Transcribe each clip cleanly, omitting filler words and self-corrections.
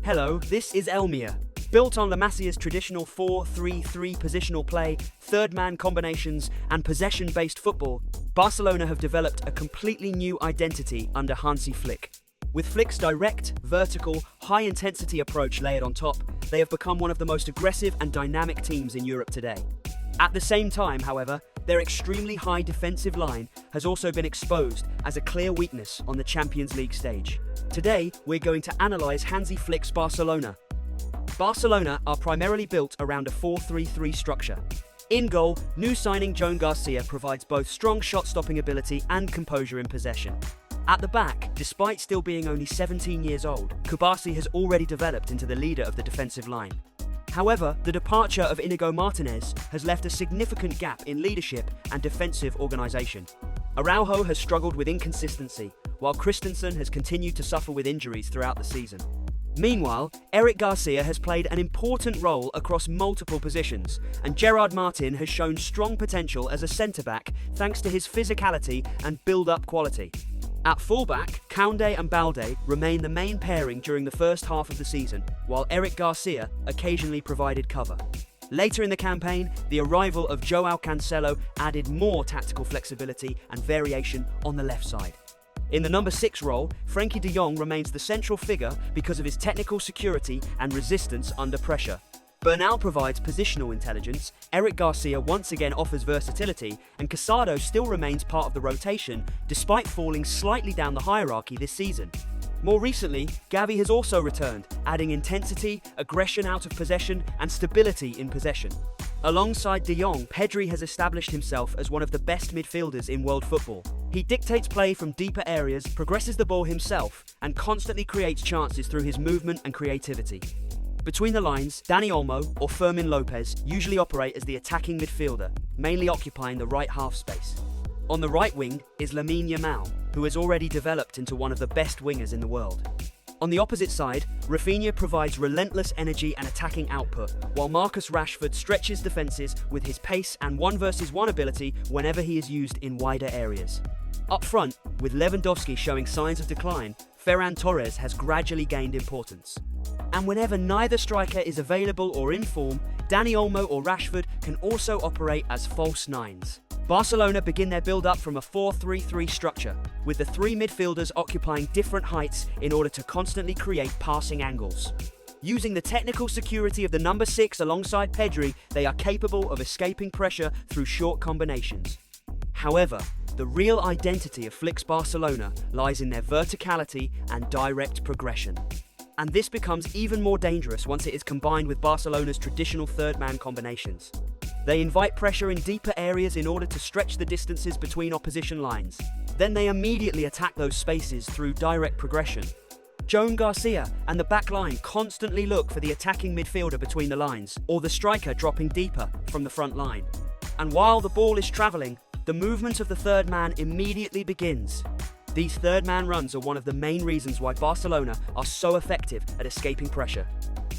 Hello, this is Elmia. Built on La Masia's traditional 4-3-3 positional play, third-man combinations, and possession-based football, Barcelona have developed a completely new identity under Hansi Flick. With Flick's direct, vertical, high-intensity approach layered on top, they have become one of the most aggressive and dynamic teams in Europe today. At the same time, however, their extremely high defensive line has also been exposed as a clear weakness on the Champions League stage. Today, we're going to analyse Hansi Flick's Barcelona. Barcelona are primarily built around a 4-3-3 structure. In goal, new signing Joan Garcia provides both strong shot-stopping ability and composure in possession. At the back, despite still being only 17 years old, Kubasi has already developed into the leader of the defensive line. However, the departure of Inigo Martinez has left a significant gap in leadership and defensive organisation. Araujo has struggled with inconsistency, while Christensen has continued to suffer with injuries throughout the season. Meanwhile, Eric Garcia has played an important role across multiple positions, and Gerard Martin has shown strong potential as a centre-back thanks to his physicality and build-up quality. At fullback, Koundé and Balde remain the main pairing during the first half of the season, while Eric Garcia occasionally provided cover. Later in the campaign, the arrival of Joao Cancelo added more tactical flexibility and variation on the left side. In the number 6 role, Frenkie de Jong remains the central figure because of his technical security and resistance under pressure. Bernal provides positional intelligence, Eric Garcia once again offers versatility, and Casado still remains part of the rotation despite falling slightly down the hierarchy this season. More recently, Gavi has also returned, adding intensity, aggression out of possession, and stability in possession. Alongside de Jong, Pedri has established himself as one of the best midfielders in world football. He dictates play from deeper areas, progresses the ball himself, and constantly creates chances through his movement and creativity. Between the lines, Dani Olmo or Fermin Lopez usually operate as the attacking midfielder, mainly occupying the right half space. On the right wing is Lamine Yamal, who has already developed into one of the best wingers in the world. On the opposite side, Rafinha provides relentless energy and attacking output, while Marcus Rashford stretches defences with his pace and 1-versus-1 ability whenever he is used in wider areas. Up front, with Lewandowski showing signs of decline, Ferran Torres has gradually gained importance. And whenever neither striker is available or in form, Dani Olmo or Rashford can also operate as false nines. Barcelona begin their build-up from a 4-3-3 structure, with the 3 midfielders occupying different heights in order to constantly create passing angles. Using the technical security of the number 6 alongside Pedri, they are capable of escaping pressure through short combinations. However, the real identity of Flick's Barcelona lies in their verticality and direct progression. And this becomes even more dangerous once it is combined with Barcelona's traditional third-man combinations. They invite pressure in deeper areas in order to stretch the distances between opposition lines. Then they immediately attack those spaces through direct progression. Joan Garcia and the back line constantly look for the attacking midfielder between the lines, or the striker dropping deeper from the front line. And while the ball is travelling, the movement of the third man immediately begins. These third-man runs are one of the main reasons why Barcelona are so effective at escaping pressure.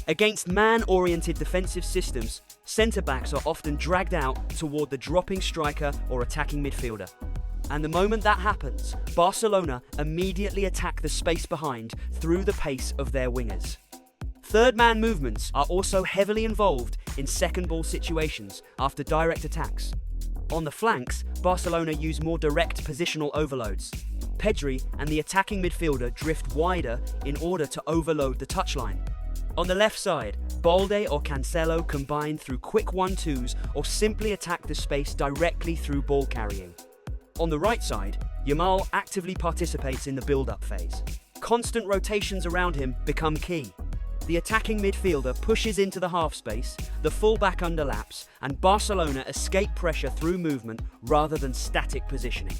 Against man-oriented defensive systems, centre-backs are often dragged out toward the dropping striker or attacking midfielder. And the moment that happens, Barcelona immediately attack the space behind through the pace of their wingers. Third-man movements are also heavily involved in second-ball situations after direct attacks. On the flanks, Barcelona use more direct positional overloads. Pedri and the attacking midfielder drift wider in order to overload the touchline. On the left side, Balde or Cancelo combine through quick 1-2s or simply attack the space directly through ball carrying. On the right side, Yamal actively participates in the build-up phase. Constant rotations around him become key. The attacking midfielder pushes into the half space, the fullback underlaps, and Barcelona escape pressure through movement rather than static positioning.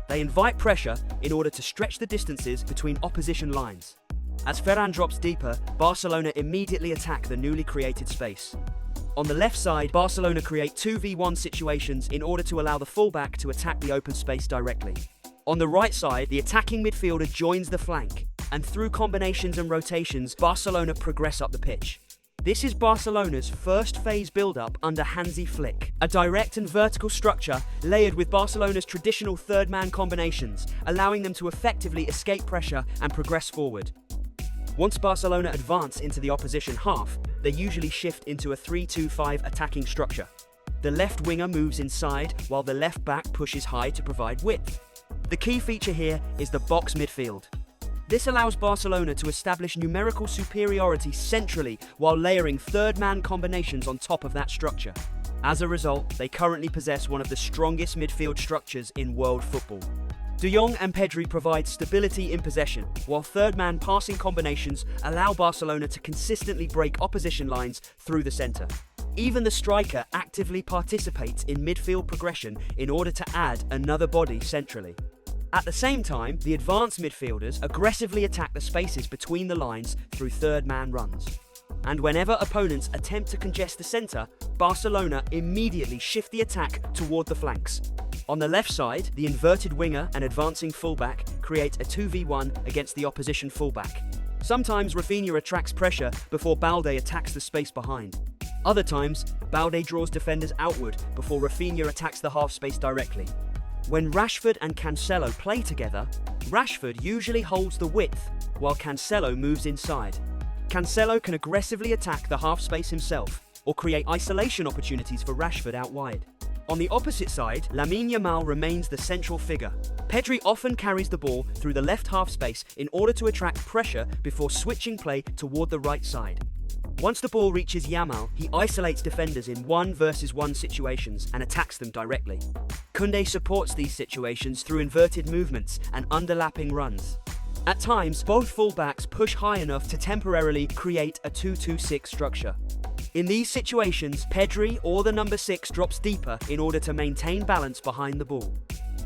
They invite pressure in order to stretch the distances between opposition lines. As Ferran drops deeper, Barcelona immediately attack the newly created space. On the left side, Barcelona create 2v1 situations in order to allow the fullback to attack the open space directly. On the right side, the attacking midfielder joins the flank, and through combinations and rotations, Barcelona progress up the pitch. This is Barcelona's first phase build-up under Hansi Flick, a direct and vertical structure layered with Barcelona's traditional third-man combinations, allowing them to effectively escape pressure and progress forward. Once Barcelona advance into the opposition half, they usually shift into a 3-2-5 attacking structure. The left winger moves inside while the left back pushes high to provide width. The key feature here is the box midfield. This allows Barcelona to establish numerical superiority centrally while layering third-man combinations on top of that structure. As a result, they currently possess one of the strongest midfield structures in world football. De Jong and Pedri provide stability in possession, while third-man passing combinations allow Barcelona to consistently break opposition lines through the centre. Even the striker actively participates in midfield progression in order to add another body centrally. At the same time, the advanced midfielders aggressively attack the spaces between the lines through third-man runs. And whenever opponents attempt to congest the centre, Barcelona immediately shift the attack toward the flanks. On the left side, the inverted winger and advancing fullback create a 2v1 against the opposition fullback. Sometimes Rafinha attracts pressure before Balde attacks the space behind. Other times, Balde draws defenders outward before Rafinha attacks the half space directly. When Rashford and Cancelo play together, Rashford usually holds the width, while Cancelo moves inside. Cancelo can aggressively attack the half space himself, or create isolation opportunities for Rashford out wide. On the opposite side, Lamine Yamal remains the central figure. Pedri often carries the ball through the left half space in order to attract pressure before switching play toward the right side. Once the ball reaches Yamal, he isolates defenders in 1-versus-1 situations and attacks them directly. Koundé supports these situations through inverted movements and underlapping runs. At times, both fullbacks push high enough to temporarily create a 2-2-6 structure. In these situations, Pedri or the number 6 drops deeper in order to maintain balance behind the ball.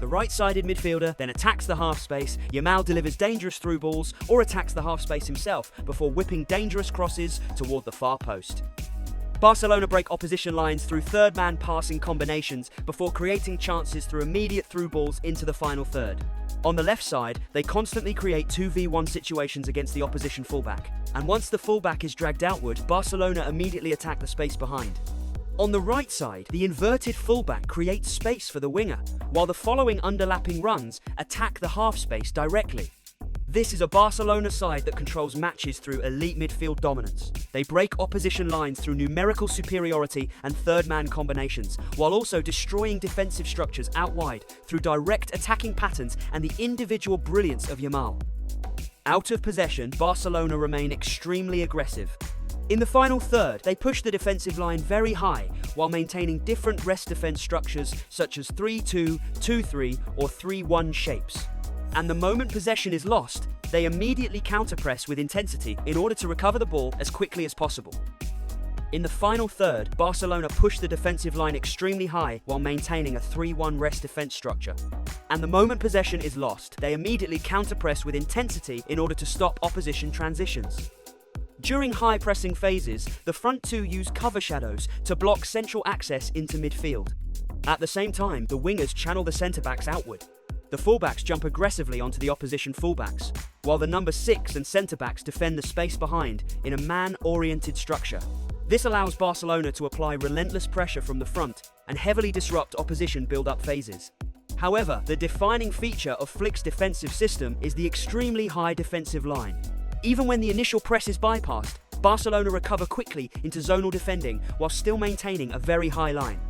The right-sided midfielder then attacks the half space, Yamal delivers dangerous through balls or attacks the half space himself before whipping dangerous crosses toward the far post. Barcelona break opposition lines through third-man passing combinations before creating chances through immediate through balls into the final third. On the left side, they constantly create 2v1 situations against the opposition fullback, and once the fullback is dragged outward, Barcelona immediately attack the space behind. On the right side, the inverted fullback creates space for the winger, while the following underlapping runs attack the half space directly. This is a Barcelona side that controls matches through elite midfield dominance. They break opposition lines through numerical superiority and third-man combinations, while also destroying defensive structures out wide through direct attacking patterns and the individual brilliance of Yamal. Out of possession, Barcelona remain extremely aggressive. In the final third, they push the defensive line very high while maintaining different rest defense structures such as 3-2, 2-3 or 3-1 shapes. And the moment possession is lost, they immediately counterpress with intensity in order to recover the ball as quickly as possible. In the final third, Barcelona push the defensive line extremely high while maintaining a 3-1 rest defense structure. And the moment possession is lost, they immediately counterpress with intensity in order to stop opposition transitions. During high pressing phases, the front two use cover shadows to block central access into midfield. At the same time, the wingers channel the centre-backs outward. The fullbacks jump aggressively onto the opposition fullbacks, while the number 6 and centre-backs defend the space behind in a man-oriented structure. This allows Barcelona to apply relentless pressure from the front and heavily disrupt opposition build-up phases. However, the defining feature of Flick's defensive system is the extremely high defensive line. Even when the initial press is bypassed, Barcelona recover quickly into zonal defending while still maintaining a very high line.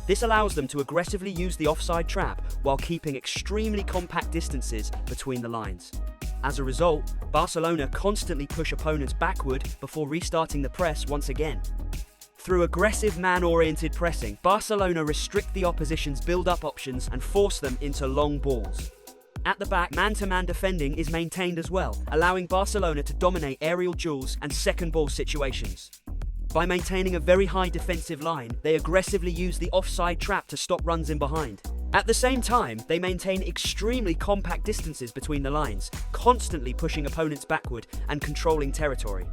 This allows them to aggressively use the offside trap while keeping extremely compact distances between the lines. As a result, Barcelona constantly push opponents backward before restarting the press once again. Through aggressive man-oriented pressing, Barcelona restrict the opposition's build-up options and force them into long balls. At the back, man-to-man defending is maintained as well, allowing Barcelona to dominate aerial duels and second ball situations. By maintaining a very high defensive line, they aggressively use the offside trap to stop runs in behind. At the same time, they maintain extremely compact distances between the lines, constantly pushing opponents backward and controlling territory.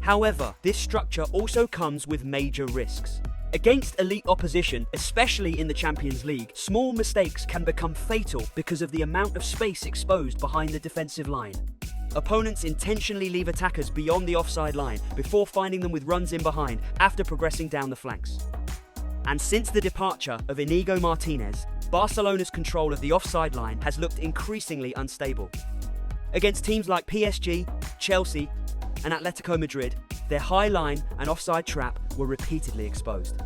However, this structure also comes with major risks. Against elite opposition, especially in the Champions League, small mistakes can become fatal because of the amount of space exposed behind the defensive line. Opponents intentionally leave attackers beyond the offside line before finding them with runs in behind after progressing down the flanks. And since the departure of Inigo Martinez, Barcelona's control of the offside line has looked increasingly unstable. Against teams like PSG, Chelsea, and Atletico Madrid, their high line and offside trap were repeatedly exposed.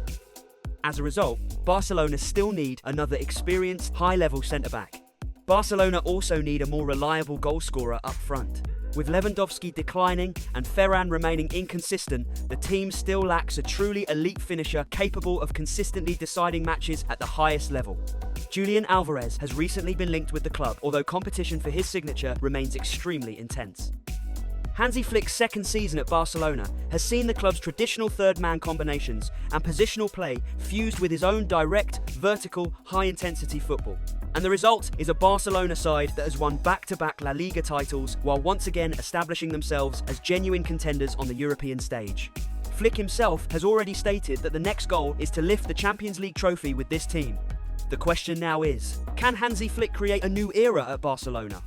As a result, Barcelona still need another experienced, high-level centre-back. Barcelona also need a more reliable goalscorer up front. With Lewandowski declining and Ferran remaining inconsistent, the team still lacks a truly elite finisher capable of consistently deciding matches at the highest level. Julian Alvarez has recently been linked with the club, although competition for his signature remains extremely intense. Hansi Flick's second season at Barcelona has seen the club's traditional third-man combinations and positional play fused with his own direct, vertical, high-intensity football. And the result is a Barcelona side that has won back-to-back La Liga titles while once again establishing themselves as genuine contenders on the European stage. Flick himself has already stated that the next goal is to lift the Champions League trophy with this team. The question now is, can Hansi Flick create a new era at Barcelona?